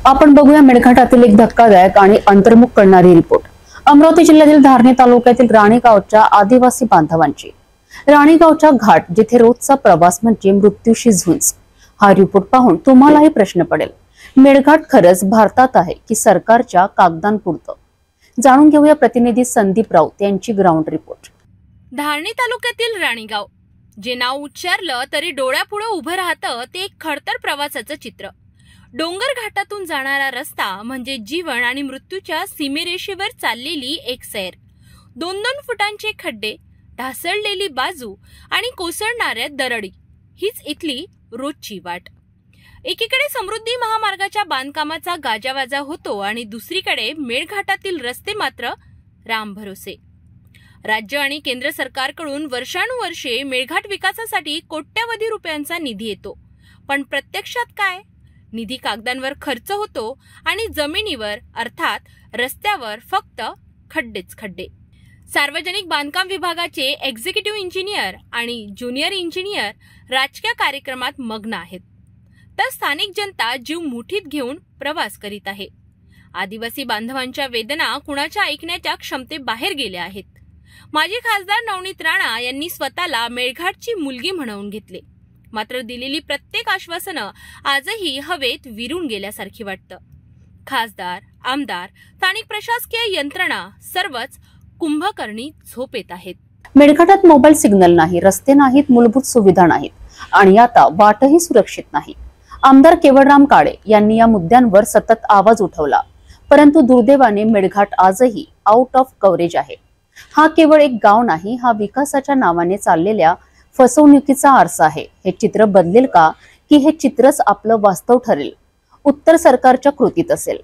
आपण बघूया मेळघाटातील एक धक्कादायक आणि अंतर्मुख करणारी रिपोर्ट। अमरावती जिल्ह्यातील धारणी तालुक्यातील राणी गावच्या आदिवासी बांधवांची राणी गावच्या घाट जिथे रोजचा प्रवास म्हणजे मृत्यूशी झुंज। हा रिपोर्ट पाहून तुम्हालाही प्रश्न पडेल, मेळघाट खरंच भारतात आहे की सरकारच्या कागदांपुरतं? जाणून घेऊया प्रतिनिधी संदीप राऊत यांची ग्राउंड रिपोर्ट। धारणी तालुक्यातील राणीगाव, जे नाव उच्चारलं तरी डोळ्यापुढे उभं राहतं ते एक खडतर प्रवासाचं चित्र। डोंगर घाटातून जाणारा रस्ता म्हणजे जीवन आणि मृत्यूच्या सीमेरेषेवर चाललेली एक सैर। 2-2 फुटांचे खड्डे, ढासळलेली बाजू आणि कोसळणाऱ्या दरडी हीच इथली रोजची वाट। एकीकडे समृद्धी महामार्गाच्या बांधकामाचा गाजावाजा होतो आणि दुसरीकडे मेळघाटातील रस्ते मात्र रामभरोसे। राज्य आणि केंद्र सरकारकडून वर्षानुवर्षे मेळघाट विकासासाठी कोट्यवधी रुपयांचा निधी येतो, पण प्रत्यक्षात काय? निधी कागदांवर खर्च होतो आणि जमिनीवर अर्थात रस्त्यावर फक्त खड्डेच खड्डे। सार्वजनिक बांधकाम विभागाचे एक्झिक्युटिव्ह इंजिनियर आणि ज्युनियर इंजिनियर राजकीय कार्यक्रमात मग्न आहेत, तर स्थानिक जनता जीव मुठीत घेऊन प्रवास करीत आहे। आदिवासी बांधवांच्या वेदना कुणाच्या ऐकण्याच्या क्षमतेबाहेर गेल्या आहेत। माजी खासदार नवनीत राणा यांनी स्वतःला मेळघाटची मुलगी म्हणवून घेतले, मात्र दिलेली प्रत्येक आश्वासनं आजही हवेत विरून गेल्यासारखी वाटतं। खासदार, आमदार, स्थानिक प्रशासकीय यंत्रणा सर्वच कुंभकर्णी झोपेत आहेत। मेळघाटात मोबाईल सिग्नल नाही, रस्ते नाहीत, मूलभूत सुविधा नाहीत आणि आता वाटही सुरक्षित नाही। आमदार केवळराम काळे यांनी या मुद्द्यांवर सतत आवाज उठवला, परंतु दुर्दैवाने मेळघाट आजही आउट ऑफ कव्हरेज आहे। हा केवळ एक गाव नाही, हा विकासाच्या नावाने चाललेल्या फसवणुकीचा आरसा आहे। हे चित्र बदलेल का, की हे चित्रच आपलं वास्तव ठरेल? उत्तर सरकारच्या कृतीत असेल।